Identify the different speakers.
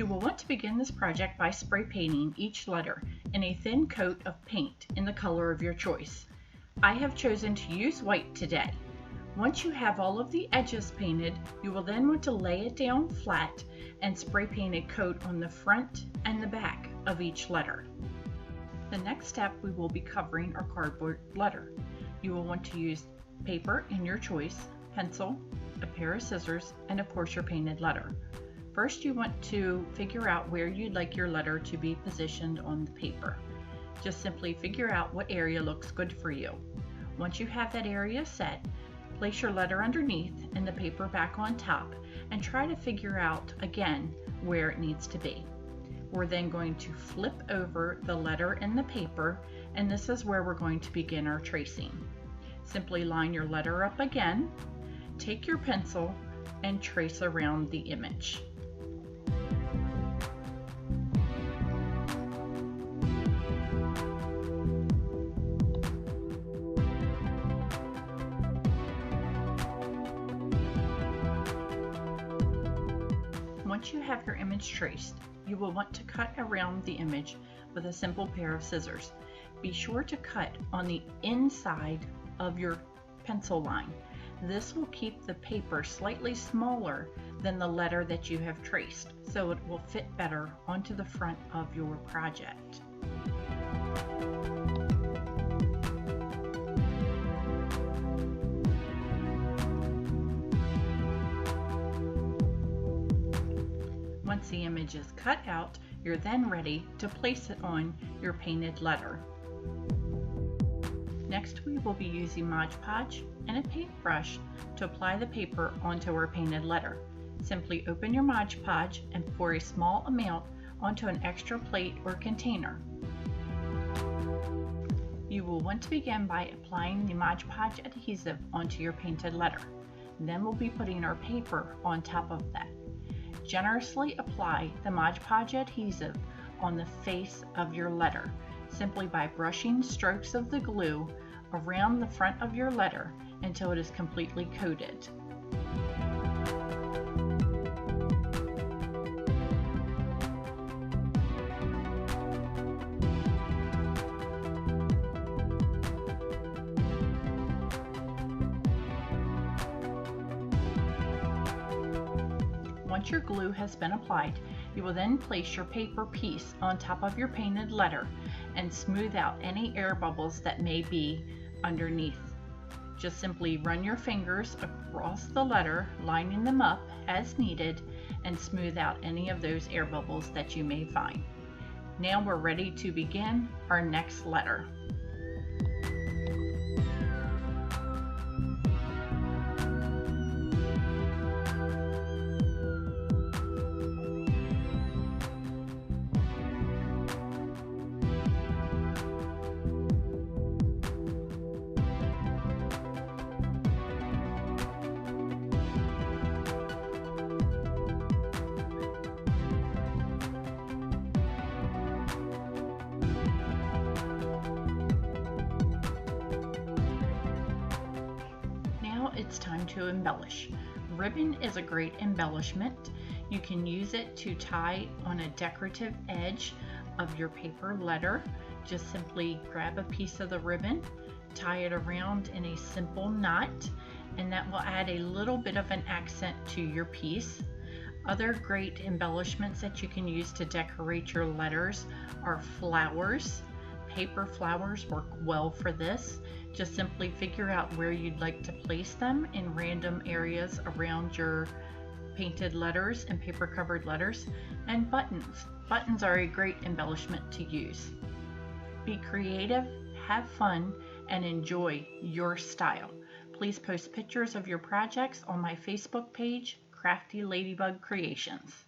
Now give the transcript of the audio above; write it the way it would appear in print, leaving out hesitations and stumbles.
Speaker 1: You will want to begin this project by spray painting each letter in a thin coat of paint in the color of your choice. I have chosen to use white today. Once you have all of the edges painted, you will then want to lay it down flat and spray paint a coat on the front and the back of each letter. The next step, we will be covering our cardboard letter. You will want to use paper in your choice, pencil, a pair of scissors, and of course your painted letter. First, you want to figure out where you'd like your letter to be positioned on the paper. Just simply figure out what area looks good for you. Once you have that area set, place your letter underneath and the paper back on top and try to figure out again where it needs to be. We're then going to flip over the letter and the paper, and this is where we're going to begin our tracing. Simply line your letter up again, take your pencil, and trace around the image. Once you have your image traced, you will want to cut around the image with a simple pair of scissors. Be sure to cut on the inside of your pencil line. This will keep the paper slightly smaller than the letter that you have traced, so it will fit better onto the front of your project. Once the image is cut out, you're then ready to place it on your painted letter. Next, we will be using Mod Podge and a paintbrush to apply the paper onto our painted letter. Simply open your Mod Podge and pour a small amount onto an extra plate or container. You will want to begin by applying the Mod Podge adhesive onto your painted letter. Then we'll be putting our paper on top of that. Generously apply the Mod Podge adhesive on the face of your letter, simply by brushing strokes of the glue around the front of your letter until it is completely coated. Once your glue has been applied, you will then place your paper piece on top of your painted letter and smooth out any air bubbles that may be underneath. Just simply run your fingers across the letter, lining them up as needed, and smooth out any of those air bubbles that you may find. Now we're ready to begin our next letter. It's time to embellish. Ribbon is a great embellishment. You can use it to tie on a decorative edge of your paper letter. Just simply grab a piece of the ribbon, tie it around in a simple knot, and that will add a little bit of an accent to your piece. Other great embellishments that you can use to decorate your letters are flowers. Paper flowers work well for this. Just simply figure out where you'd like to place them in random areas around your painted letters and paper covered letters. And buttons. Buttons are a great embellishment to use. Be creative, have fun, and enjoy your style. Please post pictures of your projects on my Facebook page, Crafty Ladybug Creations.